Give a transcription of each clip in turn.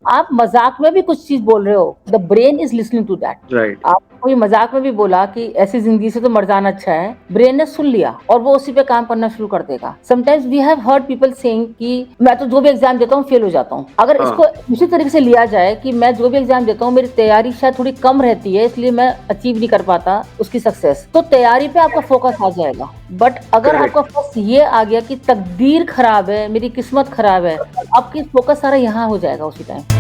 आप मजाक में भी कुछ चीज बोल रहे हो, the brain is listening to that. Right. आप कोई मजाक में भी बोला कि ऐसी जिंदगी से तो मर जाना अच्छा है, ब्रेन ने सुन लिया और वो उसी पे काम करना शुरू कर देगा। Sometimes we have heard people saying कि मैं तो जो भी एग्जाम देता हूँ फेल हो जाता हूँ। अगर हाँ। इसको उसी तरीके से लिया जाए कि मैं जो भी एग्जाम देता हूँ मेरी तैयारी शायद थोड़ी कम रहती है, इसलिए मैं अचीव नहीं कर पाता उसकी सक्सेस, तो तैयारी पे आपका फोकस आ जाएगा। बट अगर करेक्ट। आपका फोकस ये आ गया कि तकदीर खराब है, मेरी किस्मत खराब है, आपकी फोकस सारा यहाँ हो जाएगा उसी time.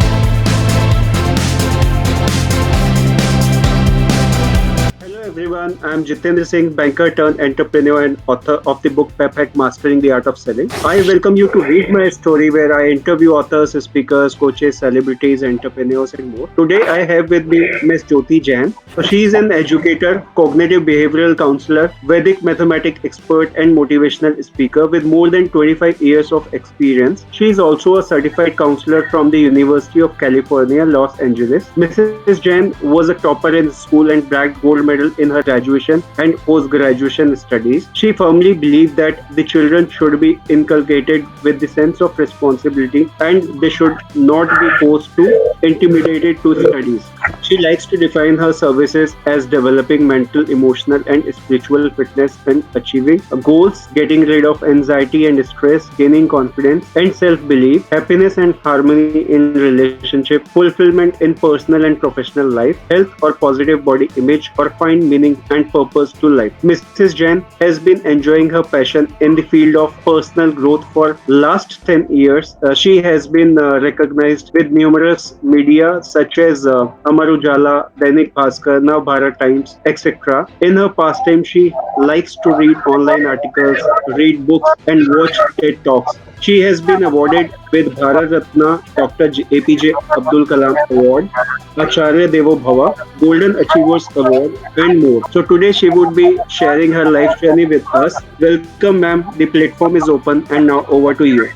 Hello everyone, I am Jitendra Singh, banker turned entrepreneur and author of the book Pep Hack Mastering the Art of Selling. I welcome you to read my story where I interview authors, speakers, coaches, celebrities, entrepreneurs and more. Today I have with me Ms. Jyoti Jain. So she is an educator, cognitive behavioral counselor, Vedic mathematics expert and motivational speaker with more than 25 years of experience. She is also a certified counselor from the University of California, Los Angeles. Mrs. Jain was a topper in school and bragged gold medal in her graduation and post-graduation studies. She firmly believed that the children should be inculcated with the sense of responsibility and they should not be forced to intimidated to studies. She likes to define her services as developing mental, emotional and spiritual fitness and achieving goals, getting rid of anxiety and stress, gaining confidence and self-belief, happiness and harmony in relationship, fulfillment in personal and professional life, health or positive body image, or find meaning and purpose to life. Mrs. Jain has been enjoying her passion in the field of personal growth for last 10 years. She has been recognized with numerous media such as Amar Ujala, Dainik Bhaskar, Now Bharat Times, etc. In her pastime, she likes to read online articles, read books, and watch TED Talks. She has been awarded with Bharat Ratna, Dr. APJ Abdul Kalam Award, Acharya Devo Bhava, Golden Achievers Award, and more. So today she would be sharing her life journey with us. Welcome, ma'am. The platform is open, and now over to you.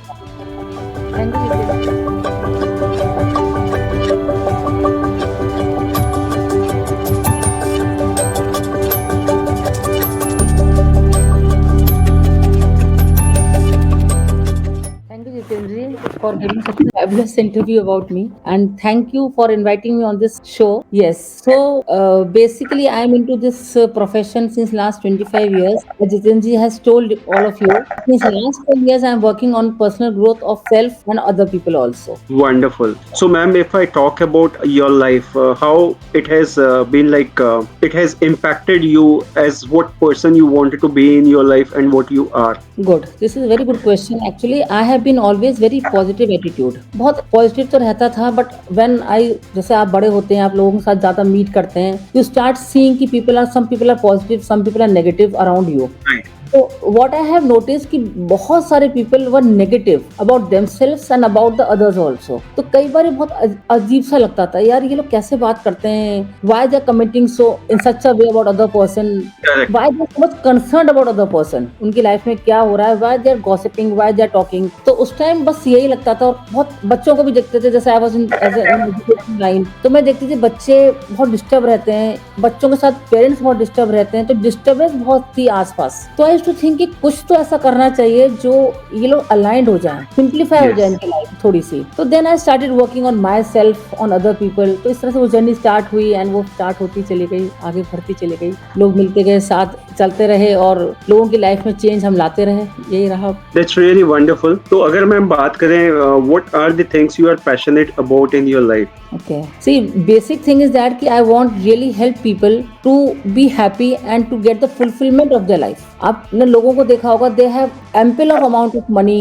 Thank you, Jiten. Thank you, Jitendra, for giving such a fabulous interview about me, and thank you for inviting me on this show. Yes, so basically, I'm into this profession since last 25 years. As Jitendra has told all of you, since last 10 years, I'm working on personal growth of self and other people also. Wonderful. So, ma'am, if I talk about your life, how it has been like, it has impacted you as what person you wanted to be in your life and what you are. Good, this is very good question. Actually I have been always very positive attitude, बहुत positive तो रहता था, but when I, जैसे आप बड़े होते हैं, आप लोगों के साथ ज्यादा मीट करते हैं, यू स्टार्ट सीइंग कि people are, some people are positive, some people are negative around you. Right. तो व्हाट आई हैव नोटिस कि बहुत सारे people were negative about themselves and about the others also. तो कई बार ये बहुत अजीब सा लगता था, यार ये लोग कैसे बात करते हैं, why they are commenting so in such a way about other person, Correct. Why they are so much concerned about other person, उनकी लाइफ में क्या हो रहा है, why they are gossiping, why they are talking. तो उस time बस यही लगता था। और बहुत बच्चों को भी देखते थे, जैसे I was in ed education line, तो मैं देखती थी बच्चे बहुत डिस्टर्ब रहते हैं, बच्चों के साथ पेरेंट्स बहुत डिस्टर्ब रहते हैं, तो डिस्टर्बेंस बहुत थी आसपास। तो आई यूज्ड टू थिंक कि कुछ तो ऐसा करना चाहिए जो ये लोग अलाइंड हो जाए, सिंप्लीफाई हो जाए इनकी लाइफ थोड़ी सी। तो then I started working on my self, on other people. तो इस तरह से वो जर्नी स्टार्ट हुई एंड वो स्टार्ट होती चली गई, आगे बढ़ती चली गई, लोग मिलते गए, साथ चलते रहे और लोगों की लाइफ में चेंज हम लाते रहे, यही रहा। That's really wonderful. तो अगर मैम बात करें, what are the things you are passionate about in your life? Okay. See, basic thing is that कि I want really help people to be happy and to get the fulfillment of their life. आपने लोगों को देखा होगा, they have ample of amount of money,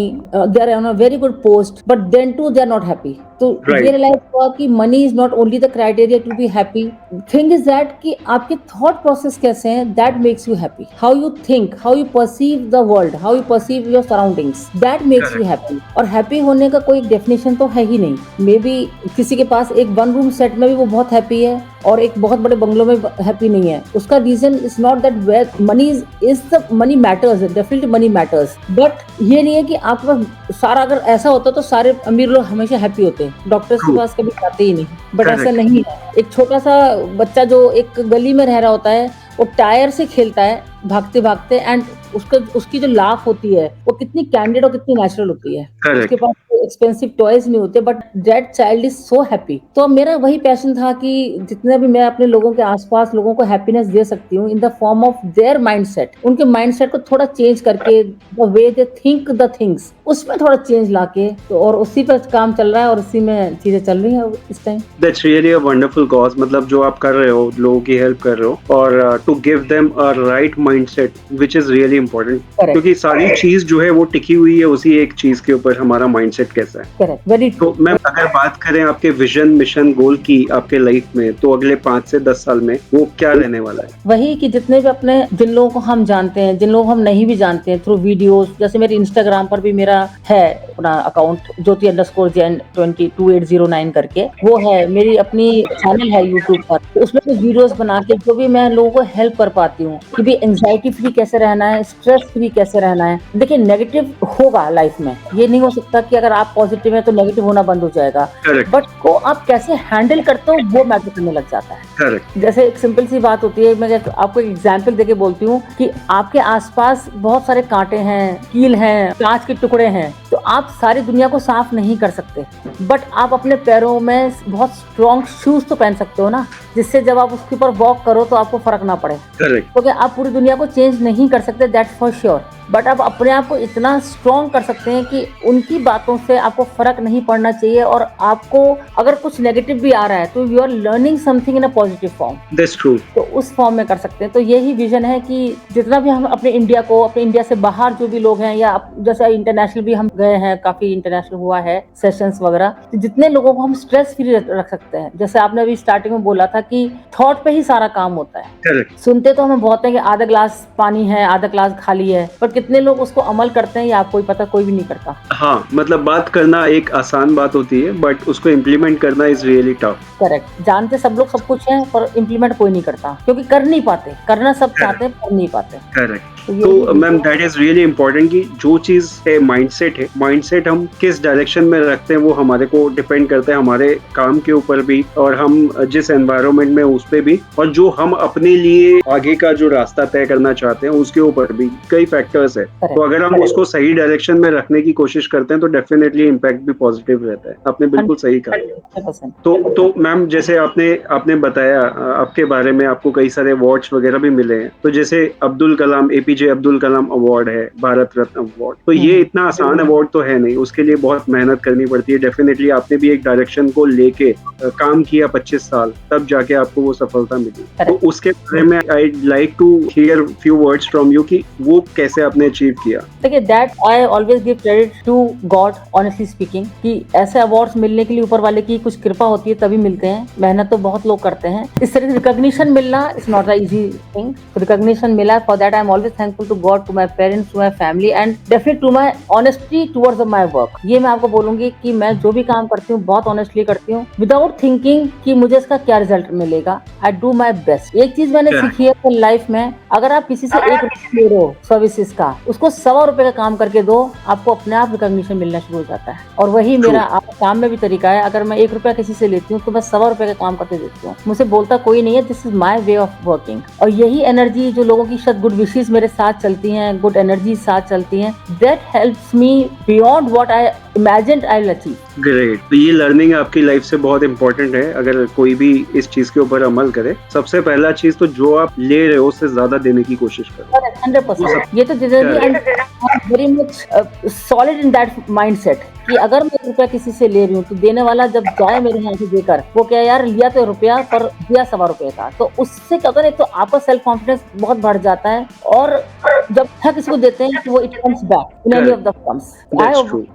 they are on a very good post, but then too they are not happy. तो Right. ये realise हुआ कि money is not only the criteria to be happy. Thing is that कि आपके thought process कैसे हैं, that makes you happy. How you think, how you perceive the world, how you perceive your surroundings, that makes you happy. और happy होने का कोई definition तो है ही नहीं। मे बी किसी के पास एक वन रूम सेट में भी वो बहुत हैप्पी है और एक बहुत बड़े बंगलों में हैप्पी नहीं है। उसका reason is not that where money is the money matters, definitely money matters, but ये नहीं है कि आपके पास सारा, अगर ऐसा होता तो सारे अमीर लोग हमेशा हैप्पी होते, डॉक्टर्स के पास कभी जाते ही नहीं, बट ऐसा नहीं है। एक छोटा सा बच्चा जो एक गली में रह रहा होता है, वो टायर से खेलता है भागते भागते, एंड उसकी जो लाफ होती है वो कितनी कैंडिड और कितनी नेचुरल होती है। Correct. उसके पास एक्सपेंसिव टॉयज नहीं होते, but that child is so happy. तो मेरा वही पैशन था कि जितने भी मैं अपने लोगों के आसपास लोगों को हैप्पीनेस दे सकती हूँ in the form of their mindset, उनके माइंडसेट को थोड़ा चेंज करके, the way they think the things, उसमें थोड़ा चेंज लाके, तो और उसी पर काम चल रहा है और उसी में चीजें चल रही हैं इस time. That's really a wonderful cause, मतलब जो आप कर रहे हो, लोगों की हेल्प कर रहे हो, और to give them a right mindset which is really important, Correct. क्योंकि सारी चीज जो है वो टिकी हुई है उसी एक चीज के ऊपर, हमारा माइंडसेट कैसा है। करेक्ट, वेरी तो मैम अगर बात करें आपके विजन, मिशन, गोल की आपके लाइफ में, तो अगले 5 से 10 साल में वो क्या रहने वाला है? वही कि जितने भी अपने जिन लोगों को हम जानते हैं, जिन लोगों को हम नहीं भी जानते हैं, थ्रू वीडियोस, जैसे मेरे इंस्टाग्राम पर भी मेरा है अपना अकाउंट ज्योति_जैन22809 करके, वो है मेरी अपनी चैनल है यूट्यूब पर, तो उसमें तो वीडियोस बना के जो भी मैं लोगों को हेल्प कर पाती हूँ कि भी एंजाइटी फ्री कैसे रहना है, स्ट्रेस फ्री कैसे रहना है। देखिए नेगेटिव होगा लाइफ में, ये नहीं हो सकता कि अगर आप पॉजिटिव है तो नेगेटिव होना बंद हो जाएगा, करेक्ट, बट को आप कैसे हैंडल करते हो वो मैटर करने लग जाता है। करेक्ट, जैसे एक सिंपल सी बात होती है, मैं आपको एक एग्जांपल देके बोलती हूँ कि आपके आसपास बहुत सारे कांटे हैं, कील हैं, कांच के टुकड़े हैं, तो आप सारी दुनिया को साफ नहीं कर सकते, बट आप अपने पैरों में बहुत स्ट्रॉन्ग शूज तो पहन सकते हो ना, जिससे जब आप उसके ऊपर वॉक करो तो आपको फर्क ना पड़े। करेक्ट, क्योंकि आप पूरी दुनिया को चेंज नहीं कर सकते, दैट्स फॉर श्योर, बट आप अपने आप को इतना स्ट्रॉन्ग कर सकते हैं कि उनकी बातों से आपको फर्क नहीं पड़ना चाहिए, और आपको अगर कुछ नेगेटिव भी आ रहा है तो you are learning something in a positive form, that's true. तो उस फॉर्म में कर सकते हैं। तो यही विजन है कि जितना भी हम अपने इंडिया को, अपने इंडिया से बाहर जो भी लोग हैं, या जैसे इंटरनेशनल भी हम गए हैं, काफी इंटरनेशनल हुआ है सेशंस वगैरह, तो जितने लोगों को हम स्ट्रेस फ्री रख सकते हैं, जैसे आपने अभी स्टार्टिंग में बोला था कि थॉट पे ही सारा काम होता है। करेक्ट, सुनते तो हमें बहुत है कि आधा ग्लास पानी है, आधा ग्लास खाली है, पर कितने लोग उसको अमल करते हैं ये आपको ही पता, कोई भी नहीं करता। हाँ, मतलब बात करना एक आसान बात होती है, बट उसको इम्प्लीमेंट करना इज रियली टफ। करेक्ट, जानते सब लोग सब कुछ है पर इम्प्लीमेंट कोई नहीं करता, क्योंकि कर नहीं पाते, करना सब चाहते हैं कर नहीं पाते। करेक्ट। तो तो ma'am that is really important कि जो चीज है माइंडसेट हम किस डायरेक्शन में रखते हैं वो हमारे को डिपेंड करता है, हमारे काम के ऊपर भी, और हम जिस एनवायरनमेंट में उस पे भी, और जो हम अपने लिए आगे का जो रास्ता तय करना चाहते हैं उसके ऊपर भी कई फैक्टर्स है। तो अगर हम उसको सही डायरेक्शन में रखने की कोशिश करते हैं तो डेफिनेटली इम्पैक्ट भी पॉजिटिव रहता है। आपने बिल्कुल सही कहा। 100%। तो मैम जैसे आपने बताया आपके बारे में, आपको कई सारे अवार्ड्स वगैरह भी मिले हैं, तो जैसे अब्दुल कलाम, एपीजे अब्दुल कलाम अवार्ड है, भारत रत्न अवार्ड, तो ये इतना आसान अवार्ड तो है नहीं, उसके लिए बहुत मेहनत करनी पड़ती है। डेफिनेटली आपने भी एक डायरेक्शन को लेके काम किया 25 साल, तब जाके आपको वो सफलता मिली। तो उसके बारे में I like to hear few words from you कि वो कैसे आपने अचीव किया। देखिए that I always give credit to God, honestly speaking, कि ऐसे अवार्ड्स मिलने के लिए ऊपर वाले की कुछ कृपा होती है तभी मिलते हैं, मेहनत तो बहुत लोग करते हैं। इस तरह से रिकॉग्निशन मिलना is not a easy thing, तो रिकॉग्निशन मिला, for that I am always thankful to God, to my parents, to my family, and definitely to my honesty towards my work. ये मैं आपको बोलूंगी कि मैं जो भी काम करती हूँ बहुत ऑनेस्टली करती हूँ, विदाउट थिंकिंग कि मुझे इसका क्या रिजल्ट मिलेगा। I do my best. एक चीज मैंने सीखी है लाइफ में, अगर आप किसी से 1 रुपया ले रहे हो सर्विसेज का, उसको 100 रुपए का काम करके दो, आपको अपने आप रिकॉग्निशन मिलना शुरू हो जाता है। और वही मेरा काम में भी तरीका है, अगर मैं 1 रुपया किसी से लेती हूँ तो मैं 100 रुपए का काम करके देती हूँ, मुझसे बोलता कोई नहीं है, this is my way of working. और यही एनर्जी जो लोगों की शायद गुड विशेस मेरे साथ चलती हैं, गुड एनर्जी साथ चलती हैं, that helps me beyond what I imagined I will achieve. Great. तो ये लर्निंग आपकी लाइफ से बहुत इंपॉर्टेंट है, अगर कोई भी इस चीज के ऊपर अमल करे। सबसे पहला चीज तो जो आप ले रहे हो उससे ज्यादा देने की कोशिश करो। 100%। ये तो very much solid in that mindset कि अगर मैं 1 रुपया किसी से ले रही हूँ तो देने वाला जब जाए मेरे यहाँ से देकर, वो क्या यार लिया तो रुपया पर दिया 1.25 रुपये का, तो उससे क्या होता है, तो आपका सेल्फ कॉन्फिडेंस बहुत बढ़ जाता है, और जब किसी को देते हैं तो वो it comes back in any of the forms. I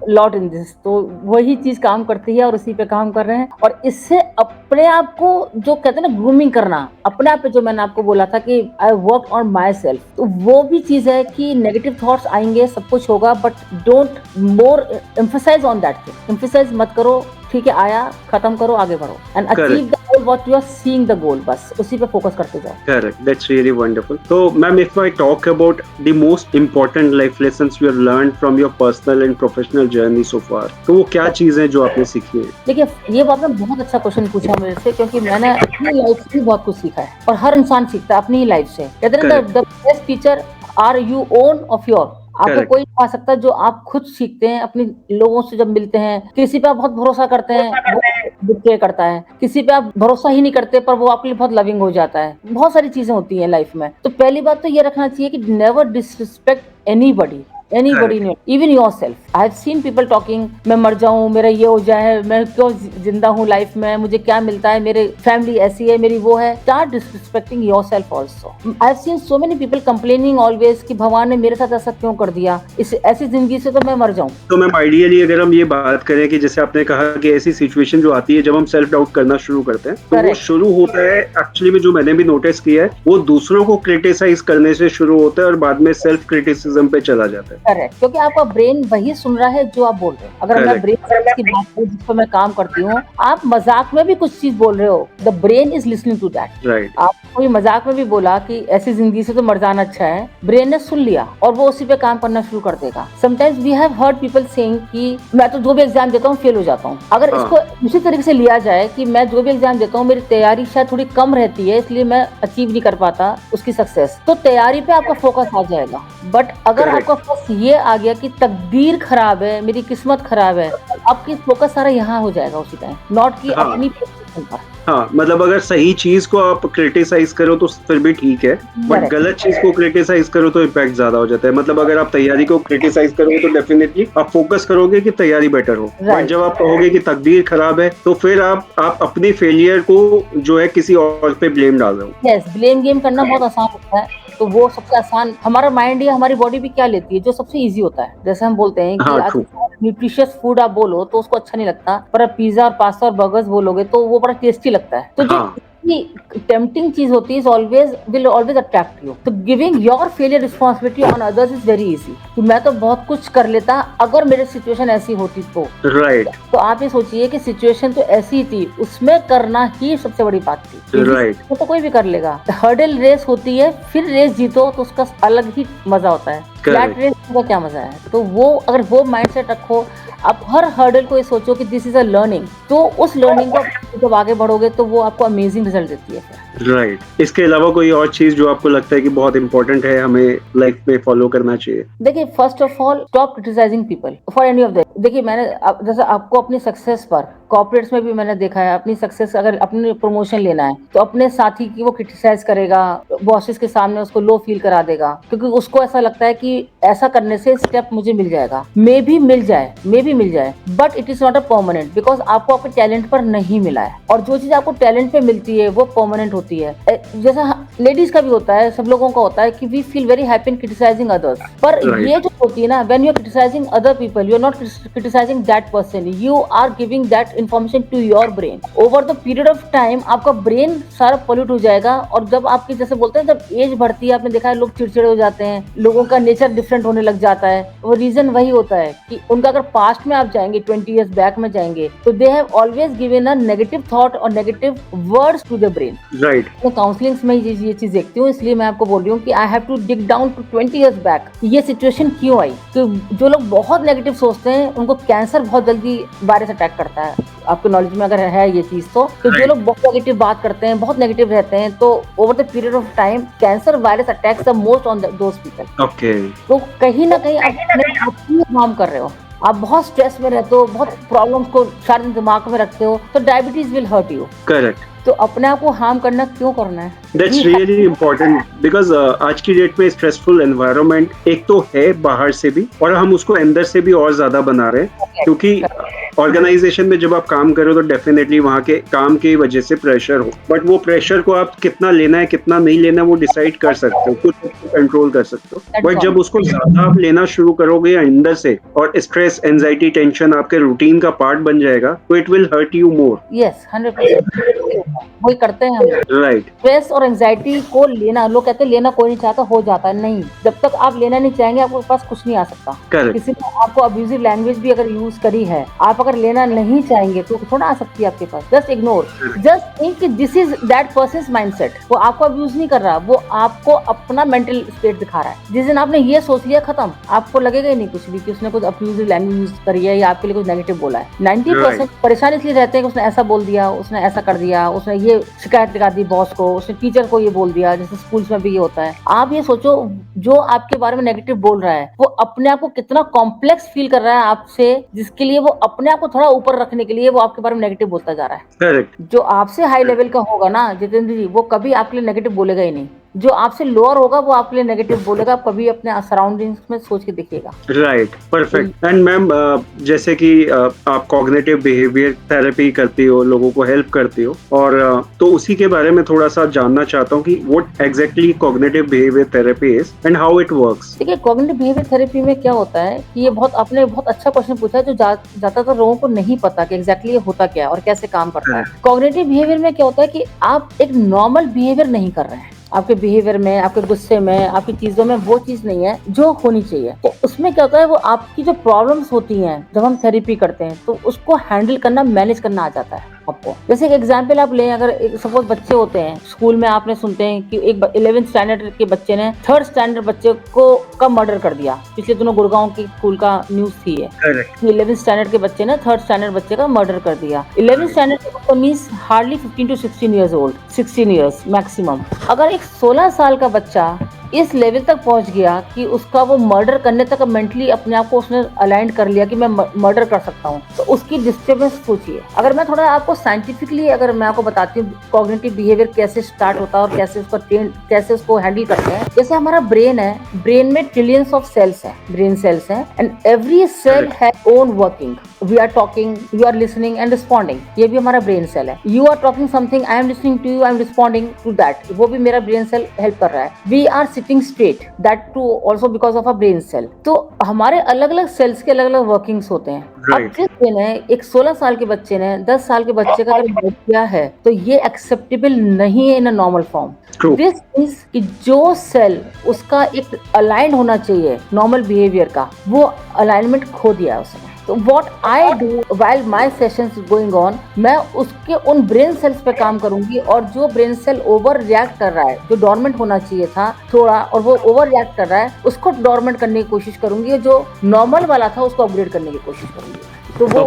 lot in this, तो वही चीज काम करती है और उसी पे काम कर रहे हैं। और इससे अपने आप को जो कहते हैं ना ग्रूमिंग करना, अपने आप पे, जो मैंने आपको बोला था कि I work on my self, तो वो भी चीज है कि नेगेटिव थॉट्स आएंगे, सब कुछ होगा, but don't more emphasise on that thing. Emphasise मत करो, ठीक है आया, खत्म करो, आगे बढ़ो, and achieve the goal what you are seeing the goal, बस उसी पे फोकस करते जाओ। Correct, that's really wonderful. तो ma'am if I talk about the most important life lessons you have learned from your personal and professional journey so far, तो वो क्या चीजें जो आपने सीखी है? देखिए ये आपने बहुत अच्छा क्वेश्चन पूछा मेरे से, क्योंकि मैंने अपनी लाइफ से बहुत कुछ सीखा है, और हर इंसान सीखता है अपनी ही लाइफ से। कहते हैं the best teacher are you own of your, आपको Correct. कोई नहीं सिखा सकता जो आप खुद सीखते हैं अपने लोगों से जब मिलते हैं। किसी पे आप बहुत भरोसा करते हैं, वो बिट्रे करता है। किसी पे आप भरोसा ही नहीं करते पर वो आपके लिए बहुत लविंग हो जाता है। बहुत सारी चीजें होती हैं लाइफ में। तो पहली बात तो ये रखना चाहिए कि never disrespect anybody, Correct. Even yourself. I have seen people talking, मैं मर जाऊं, मेरा ये हो जाए, मैं क्यों जिंदा हूं लाइफ में, मुझे क्या मिलता है, मेरे फैमिली ऐसी है, मेरी वो है। Start disrespecting yourself also. I have seen so many people complaining always कि भगवान ने मेरे साथ ऐसा क्यों कर दिया, इस ऐसी जिंदगी से तो मैं मर जाऊं। तो मैम आइडियली अगर हम ये बात करें कि जैसे आपने कहा कि ऐसी सिचुएशन जो आती है जब हम सेल्फ डाउट करना शुरू करते हैं, तो वो Correct. शुरू होता है एक्चुअली में, जो मैंने भी नोटिस किया है, वो दूसरों को क्रिटिसाइज करने से शुरू होता है और बाद में सेल्फ क्रिटिसिज्म पे चला जाता है। करेक्ट, क्योंकि आपका ब्रेन वही सुन रहा है जो आप बोल रहे हो। अगर मैं Correct. ब्रेन की बात करूं जिस पर मैं काम करती हूँ, आप मजाक में भी कुछ चीज बोल रहे हो, the brain is listening to that. Right. आप कोई मजाक में भी बोला कि ऐसी जिंदगी से तो मर जाना अच्छा है, ब्रेन ने सुन लिया और वो उसी पे काम करना शुरू कर देगा। Sometimes we have heard people saying कि मैं तो जो भी एग्जाम देता हूँ फेल हो जाता हूँ। अगर हाँ. इसको उसी तरीके से लिया जाए कि मैं जो भी एग्जाम देता हूँ मेरी तैयारी शायद थोड़ी कम रहती है, इसलिए मैं अचीव नहीं कर पाता उसकी सक्सेस, तो तैयारी पे आपका फोकस आ जाएगा। बट अगर Correct. आपका फोकस ये आ गया कि तकदीर खराब है, मेरी किस्मत खराब है, आपकी फोकस सारा यहाँ हो जाएगा उसी टाइम, नॉट कि हाँ. अपनी पोजीशन पर। हाँ, मतलब अगर सही चीज को आप क्रिटिसाइज करो तो फिर भी ठीक है, बट Correct. गलत चीज को क्रिटिसाइज करो तो इम्पैक्ट ज्यादा हो जाता है। मतलब अगर आप तैयारी को क्रिटिसाइज करोगे तो डेफिनेटली आप फोकस करोगे कि तैयारी बेटर हो, बट Right. जब आप कहोगे कि तकदीर खराब है तो फिर आप अपनी फेलियर को जो है किसी और पे ब्लेम डाल रहे हो। यस, ब्लेम गेम करना बहुत आसान होता है, तो वो सबसे आसान हमारा माइंड या हमारी बॉडी भी क्या लेती है, जो सबसे इजी होता है। जैसे हम बोलते हैं कि हाँ, आज ट्रू. न्यूट्रिशियस फूड आप बोलो तो उसको अच्छा नहीं लगता, पर आप पिज्जा और पास्ता और बर्गर्स बोलोगे तो वो बड़ा टेस्टी लगता है। तो जो हाँ. टेम्पटिंग चीज होती है विल ऑलवेज अट्रैक्ट यू। तो giving your failure responsibility on others is very easy. कि मैं तो बहुत कुछ कर लेता अगर मेरी सिचुएशन ऐसी होती तो। राइट. तो आप ये सोचिए कि सिचुएशन तो ऐसी थी, उसमें करना ही सबसे बड़ी बात थी। राइट. वो तो कोई भी कर लेगा। हर्डल रेस होती है, फिर रेस जीतो तो उसका अलग ही मजा होता है। फ्लैट रेस का क्या मजा है। तो वो अगर वो माइंडसेट रखो, आप हर हर्डल को ये सोचो कि दिस इज अ लर्निंग, तो उस लर्निंग को जब आगे बढ़ोगे तो वो आपको अमेजिंग रिजल्ट देती है फिर। राइट. इसके अलावा कोई और चीज जो आपको लगता है कि बहुत इंपॉर्टेंट है हमें लाइफ में फॉलो करना चाहिए? देखिए, first of all stop criticising people for any of them. देखिए, मैंने जैसे आपको अपनी सक्सेस पर कॉर्पोरेट्स में भी मैंने देखा है, अपनी सक्सेस अगर अपनी प्रमोशन लेना है तो अपने साथी की वो क्रिटिसाइज करेगा, बॉसेस के सामने उसको लो फील करा देगा, क्योंकि उसको ऐसा लगता है कि ऐसा करने से स्टेप मुझे मिल जाएगा। मे भी मिल जाए but it is not a permanent, because आपको आपके टैलेंट पर नहीं मिला है। और जो चीज आपको टैलेंट पे मिलती है वो परमानेंट होती है। जैसा लेडीज का भी होता है, सब लोगों का होता है कि we feel very happy in criticising others, पर Right. ये जो होती है ना, when you are criticising other people, you are not criticising that person, you are giving that information to your brain. Over the period of time आपका brain सारा pollute हो जाएगा। और जब आपकी, जैसे बोलते हैं, जब एज बढ़ती है, आपने देखा है लोग चिड़चिड़े हो जाते हैं, लोगों का नेचर डिफरेंट होने लग जाता है। वो रीजन वही होता है कि उनका अगर पास्ट में आप जाएंगे, 20 years बैक में जाएंगे, तो they have always given a negative thought और negative words to the brain. Right. मैं काउंसलिंग्स में ये चीज देखती हूँ, इसलिए मैं आपको बोल रही हूँ कि I have to dig down to 20 years बैक। ये सिचुएशन क्यों आई, कि जो लोग बहुत नेगेटिव सोचते हैं उनको कैंसर बहुत जल्दी वायरस अटैक करता है। आपके नॉलेज में अगर है ये चीज तो जो लोग बहुत नेगेटिव बात करते हैं, बहुत नेगेटिव रहते हैं, तो over the period of time cancer virus attacks the most on those people. Okay. तो कहीं ना कहीं आप अपने आप ही हार्म कर रहे हो। आप बहुत स्ट्रेस में रहते हो, बहुत प्रॉब्लम्स को सारे दिन दिमाग में रखते हो, तो diabetes will hurt you. Correct. तो अपने आप को हार्म करना क्यों करना है? दैट्स रियली इम्पोर्टेंट, बिकॉज आज की डेट में स्ट्रेसफुल एनवायरनमेंट एक तो है बाहर से भी, और हम उसको अंदर से भी और ज्यादा बना रहे हैं, क्योंकि ऑर्गेनाइजेशन में जब आप काम करो तो डेफिनेटली वहाँ के काम की वजह से प्रेशर हो, बट वो प्रेशर को आप कितना लेना है कितना नहीं लेना वो डिसाइड कर सकते हो, कुछ कंट्रोल कर सकते हो। बट जब उसको ज्यादा आप लेना शुरू करोगे अंदर से, और स्ट्रेस, एंजाइटी, टेंशन आपके रूटीन का पार्ट बन जाएगा, तो it will hurt you more. Yes, 100% वही करते हैं हम। राइट. स्ट्रेस और एंजाइटी को लेना, लोग कहते हैं लेना कोई नहीं चाहता, हो जाता है। नहीं, जब तक आप लेना नहीं चाहेंगे आपके पास कुछ नहीं आ सकता। करेक्ट. किसी ने आपको अब्यूजिव लैंग्वेज भी अगर यूज करी है, आप अगर अगर लेना नहीं चाहेंगे तो थोड़ा आ सकती है आपके पास। जस्ट इग्नोर, जस्ट थिंक कि this is that persons mindset. वो आपको अब्यूज नहीं कर रहा, वो आपको अपना मेंटल स्टेट दिखा रहा है। जिस दिन आपने ये सोच लिया, खत्म, आपको लगेगा ही नहीं कुछ भी कि उसने कुछ अब्यूजिव लैंग्वेज यूज करी है या आपके लिए कुछ नेगेटिव बोला है। 90% परेशान इसलिए रहते हैं कि उसने ऐसा बोल दिया, उसने ऐसा कर दिया, उसने ये शिकायत लगा दी बॉस को, उसने टीचर को ये बोल दिया, जैसे स्कूल्स में भी ये होता है। आप ये सोचो, जो आपके बारे में नेगेटिव बोल रहा है वो अपने आप को कितना कॉम्प्लेक्स फील कर रहा है आपसे, जिसके लिए वो अपने आप को थोड़ा ऊपर रखने के लिए वो आपके बारे में नेगेटिव बोलता जा रहा है। करेक्ट। जो आपसे हाई लेवल का होगा ना जितेंद्र जी, वो कभी आपके लिए नेगेटिव बोलेगा ही नहीं। जो आपसे लोअर होगा वो आपके लिए नेगेटिव बोलेगा। आप कभी अपने सराउंडिंग्स में सोच के देखिएगा। Right, perfect. एंड मैम, जैसे कि आप कॉग्निटिव बिहेवियर थेरेपी करती हो, लोगों को हेल्प करती हो, और तो उसी के बारे में थोड़ा सा जानना चाहता हूँ कि what exactly cognitive behaviour therapy is and how it works. देखिए, कॉग्निटिव बिहेवियर थेरेपी में क्या होता है कि ये आपने बहुत अच्छा क्वेश्चन पूछा है, जो ज्यादातर लोगों को नहीं पता कि एग्जैक्टली ये होता क्या है और कैसे काम करता है। कॉग्निटिव बिहेवियर में क्या होता है कि आप एक नॉर्मल बिहेवियर नहीं कर रहे हैं। आपके बिहेवियर में, आपके गुस्से में, आपकी चीजों में वो चीज नहीं है जो होनी चाहिए। तो उसमें क्या होता है, वो आपकी जो प्रॉब्लम्स होती हैं जब हम थेरेपी करते हैं तो उसको हैंडल करना, मैनेज करना आ जाता है आपको। जैसे एक एग्जांपल आप लें, अगर सपोज बच्चे होते हैं स्कूल में, आपने सुनते हैं कि एक 11th स्टैंडर्ड के बच्चे ने 3rd स्टैंडर्ड बच्चे का मर्डर कर दिया। पिछले दिनों गुड़गांव की स्कूल का न्यूज थी ये। 11th स्टैंडर्ड के बच्चे ने 3rd स्टैंडर्ड बच्चे का मर्डर कर दिया। 11th स्टैंडर्ड के बच्चा means hardly 15 to 16 years old, 16 years maximum. अगर एक 16 साल का बच्चा इस लेवल तक पहुंच गया कि उसका वो मर्डर करने तक मेंटली अपने आप को उसने अलाइन कर लिया कि मैं मर्डर कर सकता हूं, तो उसकी डिस्टर्बेंस सोचिए। अगर मैं थोड़ा आपको साइंटिफिकली अगर मैं आपको बताती हूँ कॉग्निटिव बिहेवियर कैसे स्टार्ट होता है और कैसे उसको हैंडल करते हैं। जैसे हमारा ब्रेन है, ब्रेन में ट्रिलियंस ऑफ सेल्स है, ब्रेन सेल्स है, and every cell has own working. We are talking, you are listening and responding, ये भी हमारा ब्रेन सेल है। You are talking something, I am listening to you, I am responding to that, वो भी मेरा brain cell help कर रहा है। We are sitting straight, that too also because of a brain cell. तो हमारे अलग अलग सेल्स के अलग अलग वर्किंग्स होते हैं। अब जिस दिन एक 16 साल के बच्चे ने 10 साल के बच्चे का अगर मर्डर किया है तो ये एक्सेप्टेबल नहीं है in a normal form. This means कि जो सेल उसका एक अलाइन होना चाहिए नॉर्मल बिहेवियर का, वो अलाइनमेंट खो दिया है उसने। तो what I do while my sessions going on, मैं उसके उन ब्रेन सेल्स पे काम करूंगी, और जो ब्रेन सेल ओवर रिएक्ट कर रहा है, जो डोरमेंट होना चाहिए था थोड़ा और वो ओवर रिएक्ट कर रहा है, उसको डोरमेंट करने की कोशिश करूंगी, और जो नॉर्मल वाला था उसको अपग्रेड करने की कोशिश करूंगी। तो वो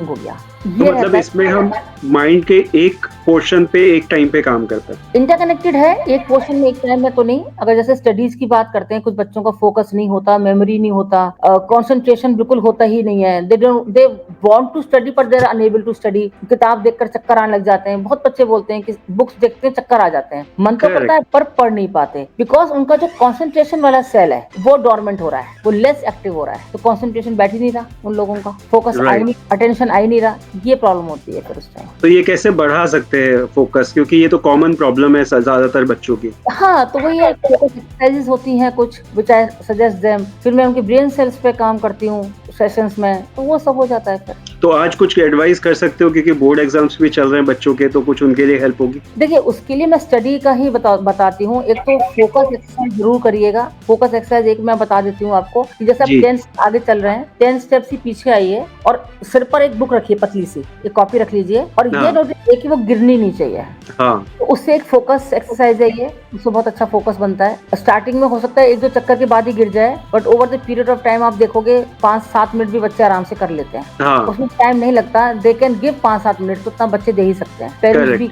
हो गया। तो मतलब इसमें हम माइंड के एक पोर्शन पे एक टाइम पे काम करते हैं। इंटरकनेक्टेड है, एक पोर्शन में एक टाइम में तो नहीं। अगर जैसे स्टडीज की बात करते हैं, कुछ बच्चों का फोकस नहीं होता, मेमोरी नहीं होता, कंसंट्रेशन बिल्कुल होता ही नहीं है। दे वांट टू स्टडी पर they are unable to study. किताब देखकर चक्कर आने लग जाते हैं। बहुत बच्चे बोलते हैं कि बुक्स देखते हैं चक्कर आ जाते हैं। मन तो करता है पर पढ़ नहीं पाते, बिकॉज उनका जो कंसंट्रेशन वाला सेल है वो डोरमेंट हो रहा है, वो लेस एक्टिव हो रहा है। तो कंसंट्रेशन बैठ ही नहीं रहा उन लोगों का, फोकस आई नहीं, अटेंशन आई नहीं रहा। ये प्रॉब्लम होती है फिर उस टाइम। तो ये कैसे बढ़ा सकते हैं फोकस, क्योंकि ये तो कॉमन प्रॉब्लम है ज्यादातर बच्चों की। हाँ, तो वही एक्सरसाइजेस होती हैं कुछ, व्हिच आई सजेस्ट देम। फिर मैं उनके ब्रेन सेल्स पे काम करती हूँ सेशंस में, तो वो सब हो जाता है फिर। तो आज कुछ एडवाइस कर सकते हो, क्योंकि बोर्ड एग्जाम्स भी चल रहे हैं बच्चों के, तो कुछ उनके लिए हेल्प होगी। देखिए, उसके लिए मैं स्टडी का ही बताती हूँ। एक तो फोकस एक्सरसाइज जरूर करिएगा। फोकस एक्सरसाइज एक मैं बता देती हूँ आपको कि जैसे आप 10 आगे चल रहे हैं, 10 स्टेप्स ही पीछे आइए और सिर पर एक बुक रखिए, पतली सी एक कॉपी रख लीजिए, और ये नोट रखिए कि वो गिरनी नहीं चाहिए। हाँ। तो उससे एक फोकस एक्सरसाइज है ये, उससे बहुत अच्छा फोकस बनता है। स्टार्टिंग में हो सकता है 1-2 चक्कर के बाद ही गिर जाए, but over the period of time आप देखोगे 5-7 मिनट भी बच्चे आराम से कर लेते हैं। हाँ। उसमें टाइम नहीं लगता, दे कैन गिव 5-7 मिनट, तो उतना बच्चे दे ही सकते हैं। पेरेंट्स भी।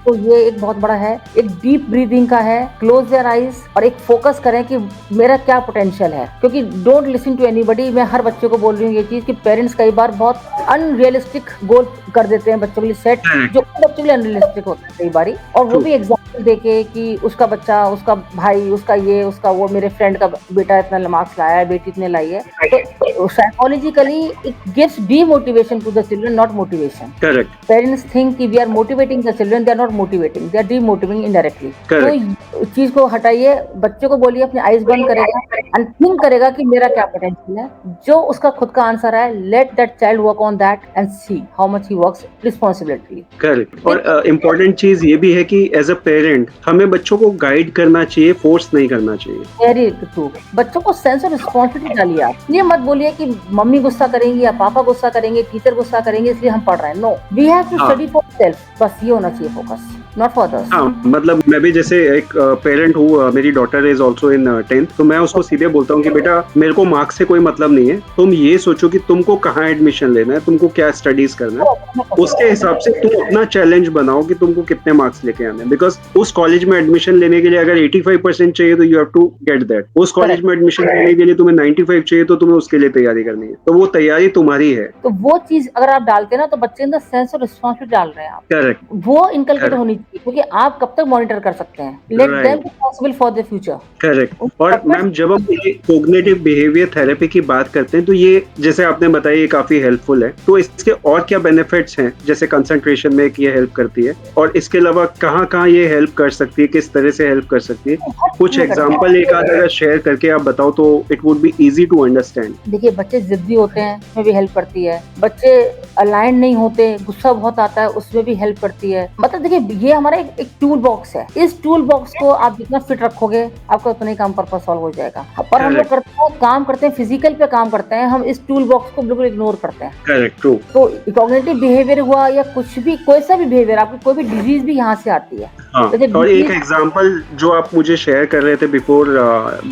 तो ये एक बहुत बड़ा है। एक डीप ब्रीदिंग का है, क्लोज देयर आईज, और एक फोकस करें कि मेरा क्या पोटेंशियल है। क्योंकि डोंट लिसन टू एनीबडी। मैं हर बच्चे को बोल रही हूँ ये चीज कि पेरेंट्स कई बार बहुत अनरियलिस्टिक गोल कर देते हैं बच्चों के लिए सेट, जो बच्चों के लिए अनरियलिस्टिक होता है कई बारी, और वो भी एग्जाम्पल देके कि उसका बच्चा, उसका भाई, उसका ये, उसका वो, मेरे फ्रेंड का बेटा इतना मार्क्स लाया है, बेटी इतने लाई है। तो psychologically it gives demotivation to the children, not motivation. Correct. Parents think कि we are motivating the children, they are not motivating, they are demotivating indirectly. तो चीज को हटाइए, बच्चे को बोलिए अपनी आईज बंद करेगा एंड थिंक करेगा कि मेरा क्या पोटेंशियल है, जो उसका खुद का आंसर है, let that child work on that and see how much he works responsibility. Correct. और इम्पोर्टेंट चीज ये भी है कि एज अ पेरेंट हमें बच्चों को गाइड करना चाहिए, फोर्स नहीं करना चाहिए। Very true. बच्चों को सेंस ऑफ रिस्पॉन्सिबिलिटी डालिए। आप ये मत बोलिए कि मम्मी गुस्सा करेंगी या पापा गुस्सा करेंगे, टीचर गुस्सा करेंगे इसलिए हम पढ़ रहे हैं। नो, वी हैव टू हाँ। स्टडी फॉर सेल्फ, बस ये होना चाहिए फोकस, नॉट फॉर अदर्स। हाँ, मतलब मैं भी जैसे एक पेरेंट हूँ, मेरी daughter is also in 10th, तो मैं उसको सीधे बोलता हूँ कि बेटा मेरे को मार्क्स से कोई मतलब नहीं है, तुम ये सोचो कि तुमको कहाँ एडमिशन लेना है, तुमको क्या स्टडीज करना है, उसके हिसाब से तुम अपना चैलेंज बनाओ कि तुमको कितने मार्क्स लेके आने हैं। बिकॉज उस कॉलेज में एडमिशन लेने के लिए अगर 85% चाहिए तो you have to get that. उस कॉलेज में एडमिशन लेने के लिए तुम्हें 95 चाहिए तो तुम्हें उसके लिए तैयारी करनी है, तो वो तैयारी तुम्हारी है। तो वो चीज अगर आप डालते हैं ना, तो बच्चे अंदर सेंस ऑफ रिस्पॉन्सिबिलिटी डाल रहे हैं आप, करेक्ट। वो इनकलकेट होनी चाहिए, क्योंकि आप कब तक मॉनिटर कर सकते हैं। Let them be responsible for the future. Correct. और मैम जब हम ये कोग्निटिव बिहेवियर थेरेपी की बात करते हैं तो ये जैसे आपने बताया ये काफी हेल्पफुल है, तो इसके और क्या बेनिफिट्स हैं? जैसे कंसंट्रेशन में ये हेल्प करती है, और इसके अलावा कहाँ कहाँ ये हेल्प कर सकती है, किस तरह से हेल्प कर सकती है? कुछ एग्जांपल एक आध अगर शेयर करके आप बताओ तो it would be easy to understand. देखिए, बच्चे जिद्दी होते हैं, उसमें भी हेल्प करती है। बच्चे अलाइन नहीं होते, गुस्सा बहुत आता है, उसमें भी हेल्प करती है। मतलब देखिए, ये हमारा एक टूल बॉक्स है। इस टूल बॉक्स को आप जितना फिट रखोगे, आपका उतना ही काम पर्पस सॉल्व हो जाएगा। पर हम लोग काम करते हैं, फिजिकल पे काम करते हैं, हम इस टूल बॉक्स को बिल्कुल इग्नोर करते हैं। Correct, true. तो कॉग्निटिव बिहेवियर हुआ या कुछ भी, कोई सा भी बिहेवियर, आपकी कोई भी डिजीज भी यहाँ से आती है। हाँ, और एक एग्जांपल जो आप मुझे शेयर कर रहे थे before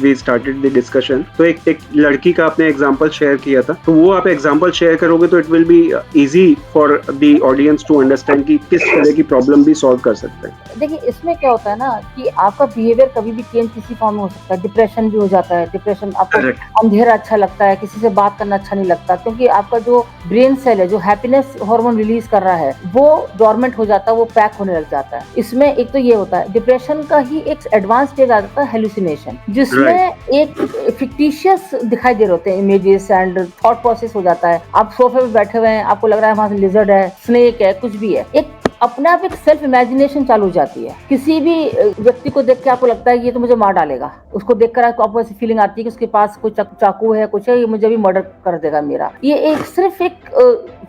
we started the discussion, तो एक लड़की का आपने एग्जांपल शेयर किया था, तो वो आप एग्जांपल शेयर करोगे तो it will be easy for the audience to understand कि किस तरह की प्रॉब्लम भी सॉल्व कर सकते हैं। देखिए, इसमें क्या होता है ना कि आपका बिहेवियर कभी भी चेंज किसी फॉर्म में हो सकता है। डिप्रेशन भी हो जाता है। डिप्रेशन, आपको अंधेरा अच्छा लगता है, किसी से बात करना अच्छा नहीं लगता, क्योंकि आपका जो ब्रेन सेल है जो हैप्पीनेस हार्मोन रिलीज कर रहा है वो डोरमेंट हो जाता है, वो पैक होने लग जाता है। इसमें एक तो ये होता है। डिप्रेशन का ही एक एडवांस स्टेज आ जाता है हेलुसिनेशन, जिसमें एक फिक्टिशियस दिखाई दे रहे होते हैं इमेजेस एंड थॉट प्रोसेस हो जाता है। आप सोफे पे बैठे हुए हैं, आपको लग रहा है वहां से लिजर्ड है, स्नेक है, कुछ भी है। एक अपने आप एक सेल्फ इमेजिनेशन चालू हो जाती है। किसी भी व्यक्ति को देख के आपको लगता है कि ये तो मुझे मार डालेगा। उसको देखकर आपको ऐसी फीलिंग आती है कि उसके पास कोई चाकू है, कुछ है, ये मुझे भी मर्डर कर देगा मेरा। ये एक सिर्फ एक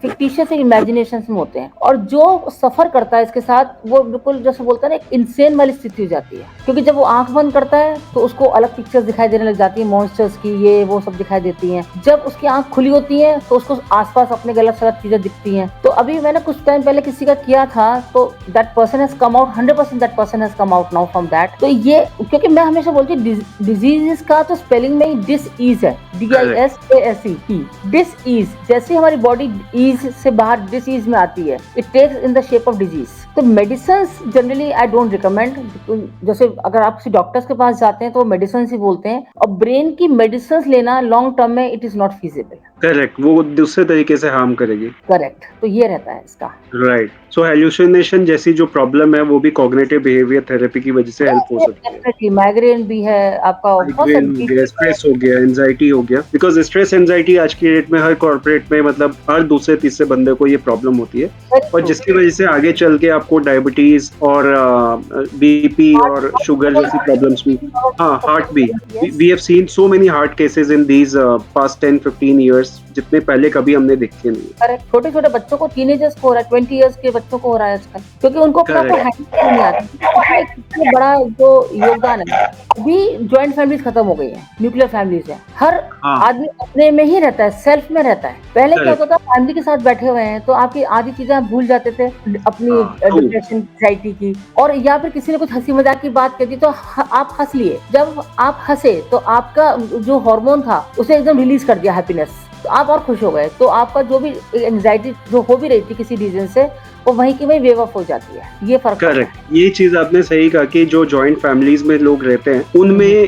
फिक्टिशियस इमेजिनेशन में होते हैं। और जो सफर करता है इसके साथ, वो बिल्कुल जैसे बोलते हैं ना, एक इंसेन वाली स्थिति हो जाती है। क्योंकि जब वो आंख बंद करता है तो उसको अलग पिक्चर्स दिखाई देने लग जाती है, मॉन्स्टर्स की, ये वो सब दिखाई देती हैं। जब उसकी आंख खुली होती है तो उसको आसपास अपने गलत सलत चीजें दिखती हैं। तो अभी मैंने कुछ टाइम पहले किसी का किया था, तो that person has come out 100%, that person has come out now from that. तो ये, क्योंकि मैं हमेशा बोलती हूँ डिजीज का तो स्पेलिंग में ही डिसईज है, DISASE, डिसईज। जैसे हमारी बॉडी ईज से बाहर डिसईज में आती है, it takes in the shape of disease. तो medicine generally I don't recommend. जैसे अगर आप किसी डॉक्टर्स के पास जाते हैं तो वो मेडिसिन ही बोलते हैं, और ब्रेन की मेडिसिन लेना लॉन्ग टर्म में it is not feasible. Correct, वो दूसरे तरीके से हार्म करेगी। करेक्ट, तो ये रहता है इसका। राइट। सो हेलुसिनेशन जैसी जो प्रॉब्लम है वो भी कॉग्निटिव बिहेवियर थेरेपी की वजह से हेल्प हो सकती है। माइग्रेन भी है आपका, स्ट्रेस हो गया, एंजाइटी हो गया। बिकॉज स्ट्रेस एंजाइटी आज की डेट में हर कॉर्पोरेट में, मतलब हर दूसरे तीसरे बंदे को ये प्रॉब्लम होती है, और जिसकी वजह से आगे चल के आपको डायबिटीज और BP और शुगर जैसी प्रॉब्लम्स भी, हाँ हार्ट भी, we have seen so many heart cases in these past 10-15 years, जितने पहले कभी हमने देखे नहीं। करेक्ट। छोटे छोटे बच्चों को, टीनेजर्स को हो रहा है, 20 इयर्स के बच्चों को हो रहा है आजकल, क्योंकि उनको अपना को हैंडल नहीं आता। इतना बड़ा जो योगदान है, अभी ज्वाइंट फैमिलीज खत्म हो गई है, न्यूक्लियर फैमिलीज है। हर आदमी अपने में ही रहता है, सेल्फ में रहता है। पहले क्या होता था, फैमिली के साथ बैठे हुए हैं तो आपकी आधी चीजें आप भूल जाते थे, अपनी डिप्रेशन, एंजाइटी की, और या फिर किसी ने कुछ हंसी मजाक की बात कर दी तो आप हंस लिए। जब आप हंसे तो आपका जो हार्मोन था उसे एकदम रिलीज कर दिया, हैप्पीनेस, तो आप और खुश हो गए। तो आपका जो भी एंजाइटी जो हो भी रही थी किसी रीजन से, वो वहीं की वहीं वेव ऑफ हो जाती है। ये फर्क करेक्ट। ये चीज आपने सही कहा कि जो जॉइंट फैमिलीज में लोग रहते हैं उनमें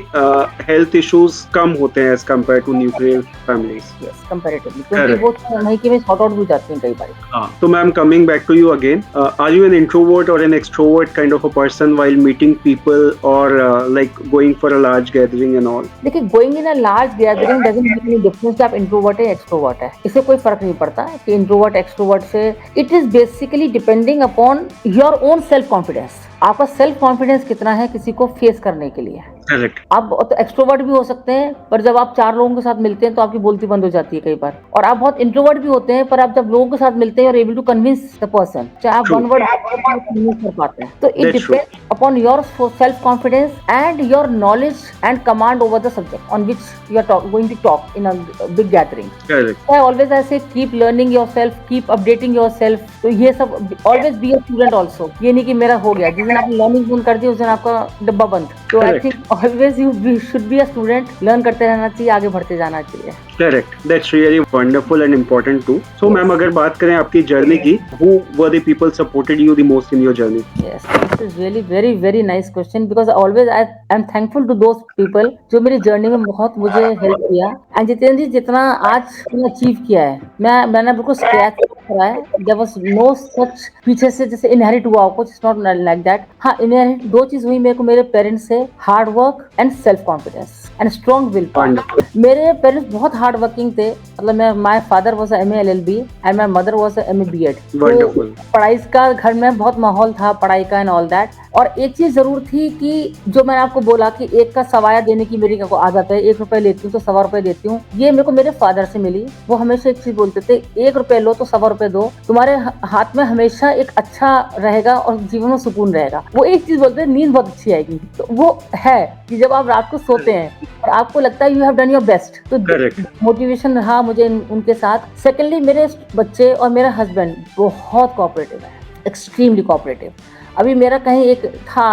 हेल्थ इश्यूज कम होते हैं as compared to nuclear families. Yes, comparatively, क्योंकि वो वहीं की वहीं सॉर्ट आउट हो जाते हैं कई बार। हाँ, तो ma'am coming back to you again, are you an introvert और an extrovert kind of a person while meeting people और like going for a large gathering and all? देखिए, going in a large gathering doesn't make any difference कि आप introvert है extrovert है। इससे कोई फर्क नहीं पड़ता कि इंट्रोवर्ट एक्सट्रोवर्ट से। It is basically depending upon your own self confidence. आपका सेल्फ कॉन्फिडेंस कितना है किसी को फेस करने के लिए। करेक्ट। आप तो एक्सट्रोवर्ट भी हो सकते हैं, पर जब आप 4 लोगों के साथ मिलते हैं तो आपकी बोलती बंद हो जाती है कई बार। और आप बहुत इंट्रोवर्ट भी होते हैं, पर आप जब लोगों के साथ मिलते हैं और able to convince the person, चाहे आप True. वन वर्ड कन्विंस कर पाते हैं। तो it That's true. Depends upon your self confidence and your knowledge and command over the subject on which you are going to talk in a big gathering. Correct. I always I say keep learning yourself, keep updating yourself। तो ये सब always be a student also। ये नहीं कि मेरा हो गया, जिस दिन आपने लर्निंग बंद कर दी उस दिन आपका डब्बा बंद। तो आई Correct. Think always you should be a student, learn करते रहना चाहिए, आगे बढ़ते जाना चाहिए। Correct. That's really wonderful and important too. So, ma'am अगर बात करें आपकी जर्नी की, who were the people supported you the most in your journey? Yes, this is really very nice question because always I am thankful to those people जो मेरी journey में बहुत मुझे हेल्प किया। एंड जितेंद्र जी, जितना आज मैंने अचीव किया है, मैंने बिल्कुल स्क्रैच करा है। देयर वाज नो सच पीछे से जैसे इनहेरिट हुआ कुछ, इट्स नॉट लाइक दैट। हाँ, इनहेरिट 2 चीज हुई मेरे को मेरे पेरेंट्स से, hard work and self confidence and strong will power. मेरे पेरेंट्स बहुत हार्ड वर्किंग थे, मतलब मैं my father was MA LLB and my mother was MA BEd. Wonderful. पढ़ाई का घर में बहुत माहौल था, पढ़ाई का एंड ऑल दैट। और एक चीज जरूर थी कि जो मैंने आपको बोला कि एक का सवाया देने की मेरी को आदत है, 1 रुपए लेती हूँ तो 1.25 रुपए देती हूँ, ये मेरे को मेरे फादर से मिली। वो हमेशा एक चीज बोलते थे, 1 रुपए लो तो 1.25 रुपए दो, तुम्हारे हाथ में हमेशा एक अच्छा रहेगा और जीवन में सुकून रहेगा। वो एक चीज बोलते हैं, नींद बहुत अच्छी आएगी। तो वो है कि जब आप रात को सोते हैं और आपको लगता है you have done your best, तो Correct. मोटिवेशन रहा मुझे उनके साथ। सेकेंडली, मेरे बच्चे और मेरा हस्बैंड बहुत कोऑपरेटिव है, एक्सट्रीमली कोऑपरेटिव। अभी मेरा कहीं एक था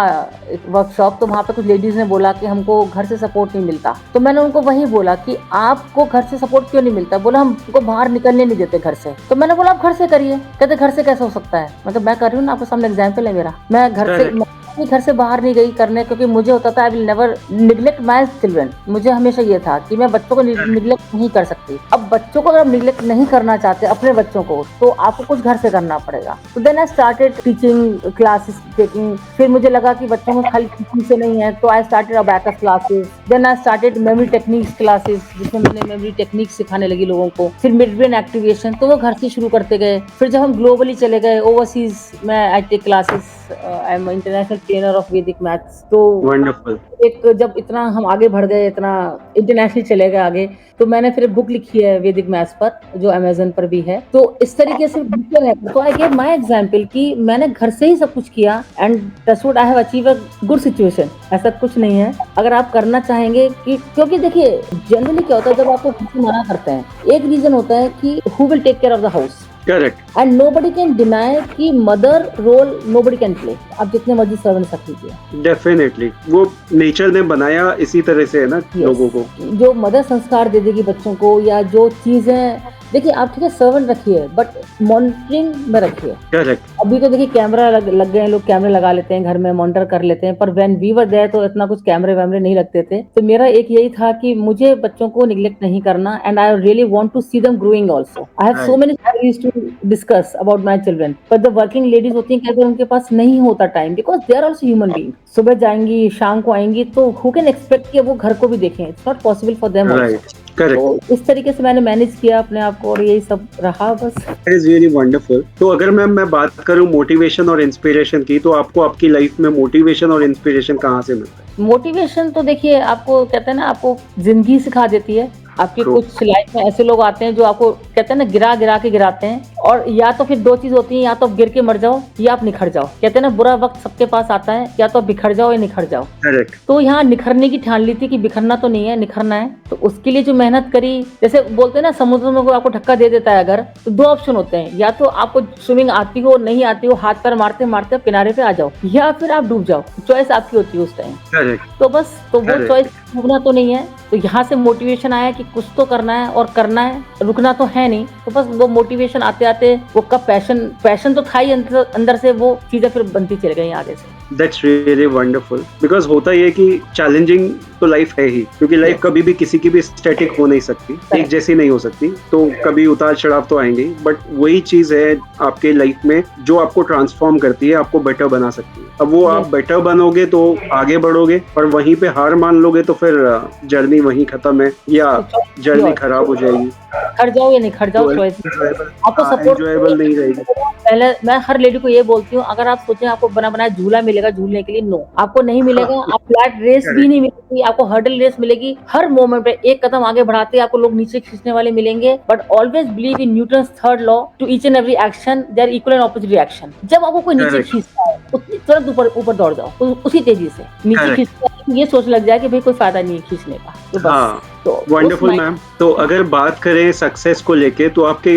एक वर्कशॉप, तो वहाँ पे कुछ लेडीज ने बोला कि हमको घर से सपोर्ट नहीं मिलता। तो मैंने उनको वही बोला कि आपको घर से सपोर्ट क्यों नहीं मिलता? बोला हमको बाहर निकलने नहीं देते घर से। तो मैंने बोला आप घर से करिए। कहते घर से कैसे हो सकता है? मतलब मैं कर रही हूँ ना, आपके सामने एग्जाम्पल है मेरा। मैं घर से बाहर नहीं गई करने, क्योंकि मुझे होता था I will never neglect my children. मुझे हमेशा ये था कि मैं बच्चों को निग्लेक्ट नहीं कर सकती। अब बच्चों को अगर आप निग्लेक्ट नहीं करना चाहते अपने बच्चों को, तो आपको कुछ घर से करना पड़ेगा। तो then I started teaching classes taking. फिर मुझे लगा कि बच्चों को खाली टीचिंग से नहीं है, तो I started abacus classes. Then I started memory techniques classes, जिसमें मैंने मेमोरी टेक्निक्स सिखाने लगी लोगों को। फिर मिड ब्रेन एक्टिवेशन, तो वो घर से शुरू करते गए। फिर जब हम ग्लोबली चले गए, ओवरसीज में I take classes, I am international trainer of Vedic maths. तो Wonderful. एक जब इतना हम आगे बढ़ गए, इतना इंटरनेशनल चले गए आगे, तो मैंने फिर बुक लिखी है वैदिक मैथ्स पर, जो अमेजन पर भी है। तो इस तरीके से तो आई गिव माय एग्जांपल कि मैंने घर से ही सब कुछ किया and that's what I have achieve a good situation. ऐसा कुछ नहीं है, अगर आप करना चाहेंगे कि, क्योंकि देखिए जनरली क्या होता है जब आपको घर से मना करते हैं, एक रीजन होता है कि who will take care of the house. Correct. And nobody can deny कि mother role nobody can play. आप जितने मर्जी सर्वेंट रख लीजिए, Definitely. वो नेचर ने बनाया इसी तरह से है ना लोगों को। जो मदर संस्कार दे देगी बच्चों को, या जो चीजें, देखिए आप ठीक है सर्वेंट रखिए बट मॉनिटरिंग में रखिए। Correct. अभी तो देखिए कैमरा लग गए हैं, लोग कैमरे लगा लेते हैं घर में, मॉनिटर कर लेते हैं। पर व्हेन वी वर देयर तो इतना कुछ कैमरे वैमरे नहीं लगते थे। तो मेरा एक यही था कि मुझे बच्चों को निग्लेक्ट नहीं करना, and I really want to see them growing also. I have so many stories to discuss about my children, but the working ladies होती हैं, कहते हैं उनके पास नहीं होता time, because they are also human being. सुबह जाएंगी, शाम को आएंगी, तो हु कैन एक्सपेक्ट कि वो घर को भी देखें? It's not possible for them also. Right. Correct. तो इस तरीके से मैंने मैनेज किया अपने आप को, और यही सब रहा बस। That is really wonderful. तो अगर मैं बात करूं मोटिवेशन और इंस्पिरेशन की, तो आपको आपकी लाइफ में मोटिवेशन और इंस्पिरेशन कहाँ से मिलता है? मोटिवेशन तो देखिए, आपको कहते हैं ना, आपको जिंदगी सिखा देती है। आपकी True. कुछ लाइफ में ऐसे लोग आते हैं जो आपको कहते हैं ना गिरा के गिराते हैं, और या तो फिर 2 चीज होती हैं, या तो आप गिर के मर जाओ या आप निखर जाओ। कहते हैं ना बुरा वक्त सबके पास आता है, या तो आप बिखर जाओ या निखर जाओ। Correct. तो यहाँ निखरने की ठान ली थी कि बिखरना तो नहीं है, निखरना है। तो उसके लिए जो मेहनत करी, जैसे बोलते हैं ना समुद्र में कोई आपको धक्का दे देता है अगर, तो 2 ऑप्शन होते हैं, या तो आपको स्विमिंग आती हो नहीं आती हो, हाथ पैर मारते मारते किनारे पे आ जाओ, या फिर आप डूब जाओ। चॉइस आपकी होती है उस टाइम। Correct. तो बस, तो वो Correct. चॉइस डूबना तो नहीं है। तो यहाँ से मोटिवेशन आया कि कुछ तो करना है और करना है, रुकना तो है नहीं। तो बस वो मोटिवेशन आते आते वो कब पैशन तो था ही अंदर से, वो चीजें फिर बनती चली गई आगे से। That's really wonderful. Because होता ये कि चैलेंजिंग तो लाइफ है ही, क्योंकि लाइफ कभी भी किसी की भी स्टैटिक हो नहीं सकती, एक जैसी नहीं हो सकती, तो कभी उतार चढ़ाव तो आएंगे, बट वही चीज है आपके लाइफ में जो आपको ट्रांसफॉर्म करती है, आपको बेटर बना सकती है। अब वो आप बेटर बनोगे तो आगे बढ़ोगे, और वहीं पे हार मान लोगे तो फिर जर्नी वहीं खत्म है, या जर्नी खराब हो जाएगी, खड़ जाओ या नहीं खड़ जाओ, चॉइस आपको सपोर्ट एंजॉयबल नहीं रहेगी। पहले मैं हर लेडी को ये बोलती हूँ, अगर आप सोचें आपको बना बनाया झूला मिलेगा झूलने के लिए, नो, आपको नहीं मिलेगा। आप फ्लैट रेस भी नहीं मिलेगी, आपको हर्डल रेस मिलेगी। हर मोमेंट पे एक कदम आगे बढ़ाते आपको लोग नीचे खींचने वाले मिलेंगे, but always believe in Newton's third law, to each and every action there equal and opposite reaction. जब आपको कोई नीचे खींचता है तुरंत ऊपर दौड़ जाओ, उसी तेजी से नीचे खींचता है, ये सोच लग जाए कि भाई कोई फायदा नहीं है खींचने का, तो बस। तो वंडरफुल मैम। तो अगर बात करें सक्सेस को लेके, तो आपके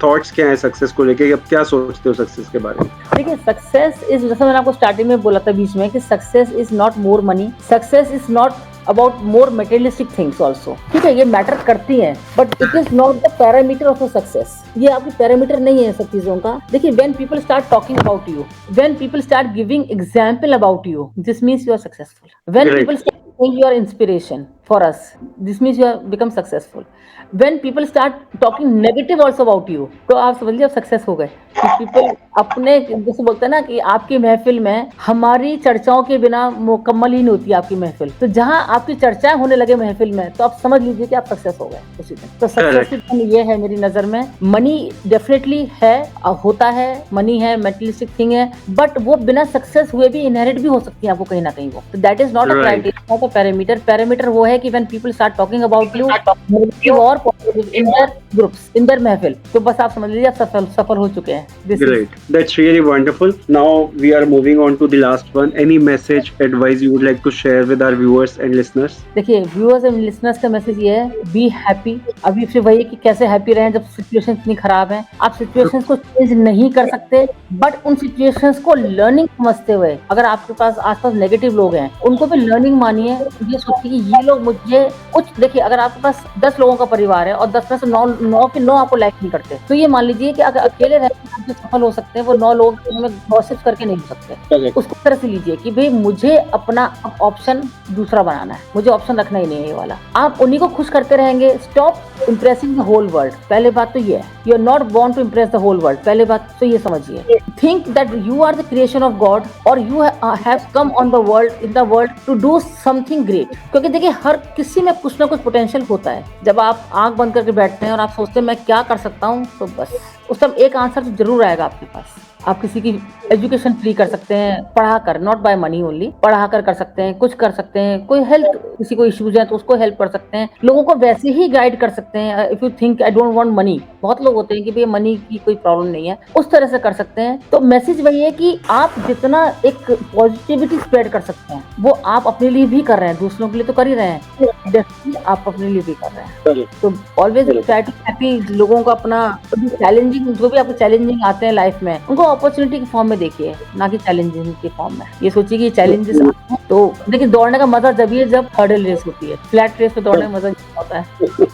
थॉट्स क्या हैं सक्सेस को लेके, आप क्या सोचते हो सक्सेस के बारे में? देखिए, सक्सेस इज, जैसे मैंने आपको स्टार्टिंग में बोला था बीच में, कि success is not more money, success is not about more materialistic things also. ठीक है, ये मैटर करती हैं, but it is not the parameter of a success. ये आपकी पैरामीटर नहीं है सब चीजों का। देखिए, when people start talking about you, when people start giving example about you, this means you are successful. When people start saying you are inspiration for us, this means you have become successful. When people start talking negative also about you, तो आप समझ लीजिए आप success हो गए। People अपने, जैसे बोलते हैं ना कि आपकी महफिल में हमारी चर्चाओं के बिना मुकम्मल ही नहीं होती आपकी महफिल, तो जहां आपकी चर्चाएं होने लगे महफिल में, तो आप समझ लीजिए कि आप सक्सेस हो गए उसी दिन। तो सक्सेस ये है मेरी नजर में। मनी डेफिनेटली है, होता है, मनी है, मेटेरियलिस्टिक थिंग है, बट वो बिना सक्सेस हुए भी इनहेरिट भी हो सकती है आपको कहीं ना कहीं। वो that is not a criteria, not a parameter. Parameter वो है कि when people start talking about you negative और positive in their groups, in their महफिल, तो बस आप समझ लीजिए आप सफल हो चुके हैं। Great, that's really wonderful. Now we are moving on to the last one. Any message, advice you would like to share with our viewers and listeners? देखिए, व्यूअर्स एंड लिसनर्स का मैसेज ये है, बी हैप्पी। अभी फिर वही कि कैसे happy रहें जब सिचुएशन इतनी खराब है। आप सिचुएशंस को चेंज नहीं कर सकते, बट उन सिचुएशंस को लर्निंग समझते हुए, अगर आपके पास आसपास नेगेटिव लोग हैं, उनको भी लर्निंग मानिए। ये सोचिए कि ये लोग मुझे कुछ, देखिए अगर आपके पास 10 लोगों का परिवार है और 10 में से 9 के 9 आपको लाइक नहीं करते, तो ये मान लीजिए कि अगर अकेले रहकर आप जो सफल हो सकते हैं वो 9 लोग में गॉसिप करके नहीं हो सकते। उसको तरह से लीजिए कि भाई मुझे अपना ऑप्शन दूसरा बनाना है, मुझे ऑप्शन रखना ही नहीं है ये वाला। आप उन्हीं को खुश करते रहेंगे। Stop impressing the whole world. पहले बात तो ये है, you are not born to impress the whole world. पहले बात तो ये समझिए। Think that you are the creation of God, और you have come on the world, in the world to do something great. क्योंकि देखिए, हर किसी में कुछ ना कुछ पोटेंशियल होता है। जब आप आंख बंद करके बैठते हैं और आप सोचते हैं मैं क्या कर सकता हूँ, तो बस उस समय एक आंसर तो जरूर आएगा आपके पास। आप किसी की एजुकेशन फ्री कर सकते हैं, पढ़ा कर, नॉट बाय मनी ओनली, पढ़ा कर सकते हैं, कुछ कर सकते हैं। कोई हेल्थ, किसी को इश्यूज है तो उसको हेल्प कर सकते हैं, लोगों को वैसे ही गाइड कर सकते हैं। If you think I don't want money, बहुत लोग होते हैं कि भाई मनी की कोई प्रॉब्लम नहीं है, उस तरह से कर सकते हैं। तो मैसेज वही है कि आप जितना एक पॉजिटिविटी स्प्रेड कर सकते हैं, वो आप अपने लिए भी कर रहे हैं, दूसरों के लिए तो कर ही रहे हैं, डेफिनेटली आप अपने लिए भी कर रहे हैं। तो ऑलवेज ट्राई टू हैप्पी लोगों को अपना चैलेंजिंग, जो भी आपको चैलेंजिंग आते हैं लाइफ में, उनको अपॉर्चुनिटी के फॉर्म में देखिए, ना कि चैलेंजेस के फॉर्म में। ये सोचिए कि चैलेंजेस आते हैं, तो देखिए दौड़ने का मजा जब ये जब हर्डल रेस होती है, फ्लैट रेस पे दौड़ने का मजा होता है।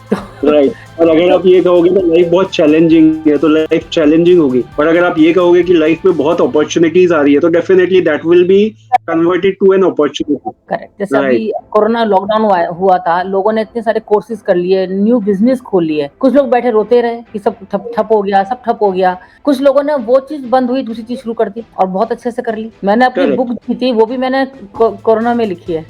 राइट। और अगर आप ये कहोगे कि लाइफ बहुत चैलेंजिंग है, तो लाइफ चैलेंजिंग होगी। और अगर आप ये कहोगे कि लाइफ में बहुत अपॉर्चुनिटीज आ रही है, तो definitely that will be converted to an opportunity. Correct. जैसे अभी कोरोना लॉकडाउन हुआ था, लोगों ने इतने सारे कोर्सेज कर लिए, न्यू बिजनेस खोल लिए। कुछ लोग बैठे रोते रहे कि सब ठप हो गया, सब ठप हो गया। कुछ लोगों ने वो चीज बंद हुई, दूसरी चीज शुरू कर दी और बहुत अच्छे से कर ली। मैंने अपनी बुक लिखी थी, वो भी मैंने कोरोना में लिखी है।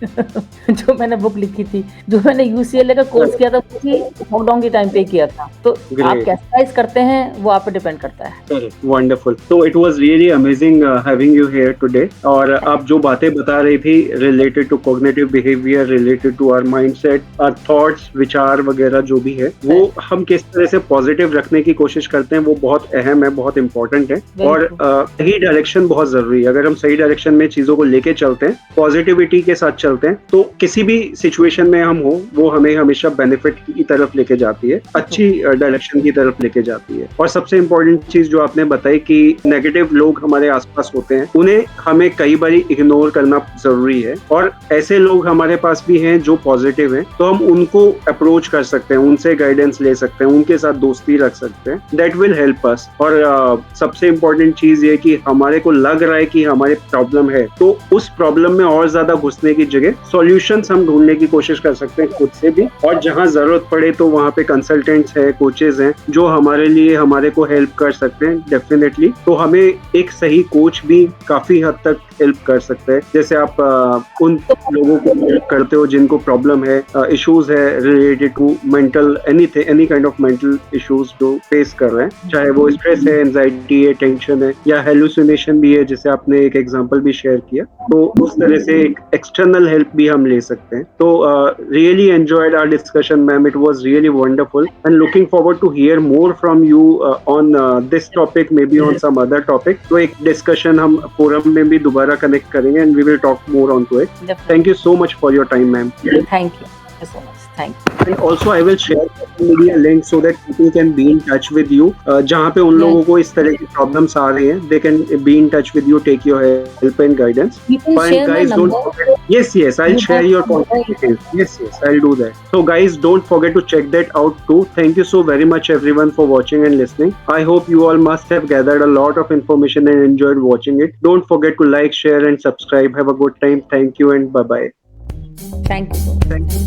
जो मैंने बुक लिखी थी, जो मैंने UCLA का कोर्स किया था, वो लॉकडाउन के टाइम पे किया था। तो आप कैसे करते हैं वो आप पे डिपेंड करता है। वंडरफुल। तो it was really amazing having you here today. और आप जो बातें बता रही थी related to cognitive behaviour, related to our mindset, our thoughts, विचार वगैरह जो भी है, वो हम किस तरह से पॉजिटिव रखने की कोशिश करते हैं, वो बहुत अहम है, बहुत इंपॉर्टेंट है। और सही डायरेक्शन बहुत जरूरी है। अगर हम सही डायरेक्शन में चीजों को लेके चलते हैं, पॉजिटिविटी के साथ चलते हैं, तो किसी भी सिचुएशन में हम हो, वो हमें हमेशा बेनिफिट की तरफ लेके जाती है, अच्छी डायरेक्शन की तरफ लेके जाती है। और सबसे इम्पोर्टेंट चीज जो आपने बताई कि नेगेटिव लोग हमारे आसपास होते हैं, उन्हें हमें कई बार इग्नोर करना जरूरी है। और ऐसे लोग हमारे पास भी हैं जो पॉजिटिव हैं, तो हम उनको अप्रोच कर सकते हैं, उनसे गाइडेंस ले सकते हैं, उनके साथ दोस्ती रख सकते हैं। That will help us. और सबसे इम्पोर्टेंट चीज ये कि हमारे को लग रहा है कि हमारे प्रॉब्लम है, तो उस प्रॉब्लम में और ज्यादा घुसने की जगह जगह सॉल्यूशंस हम ढूंढने की कोशिश कर सकते हैं खुद से भी, और जहां जरूरत पड़े तो वहां पे कंसल्टेंट्स हैं, कोचेज हैं जो हमारे लिए हमारे को हेल्प कर सकते हैं डेफिनेटली। तो हमें एक सही कोच भी काफी हद तक हेल्प कर सकते हैं। जैसे आप उन लोगों को हेल्प करते हो जिनको प्रॉब्लम है, इश्यूज है related to mental any kind of mental issues जो फेस कर रहे हैं, चाहे वो स्ट्रेस है, एंजाइटी है, टेंशन है या हेलुसिनेशन भी है, जैसे आपने एक एग्जांपल भी शेयर किया। तो उस तरह से एक एक्सटर्नल हेल्प भी हम ले सकते हैं। तो really enjoyed our discussion ma'am, it was really wonderful and looking forward to hear more from you on this topic, maybe on some other topic. तो एक डिस्कशन हम फोरम में भी दोबारा कनेक्ट करेंगे and we will talk more on to it. Thank you so much for your time ma'am. Thank you so much. Thank you. And also I will share social media link so that people can be in touch with you. जहाँ पे उन लोगों को इस तरह की problems आ रही हैं, they can be in touch with you, take your help and guidance. You can And share my guys, don't number. forget. Yes, I'll You share have your my contact number. details. Yes, I'll do that. So guys, don't forget to check that out too. Thank you so very much everyone for watching and listening. I hope you all must have gathered a lot of information and enjoyed watching it. Don't forget to like, share and subscribe. Have a good time. Thank you and bye bye. Thank you so much. Thank you.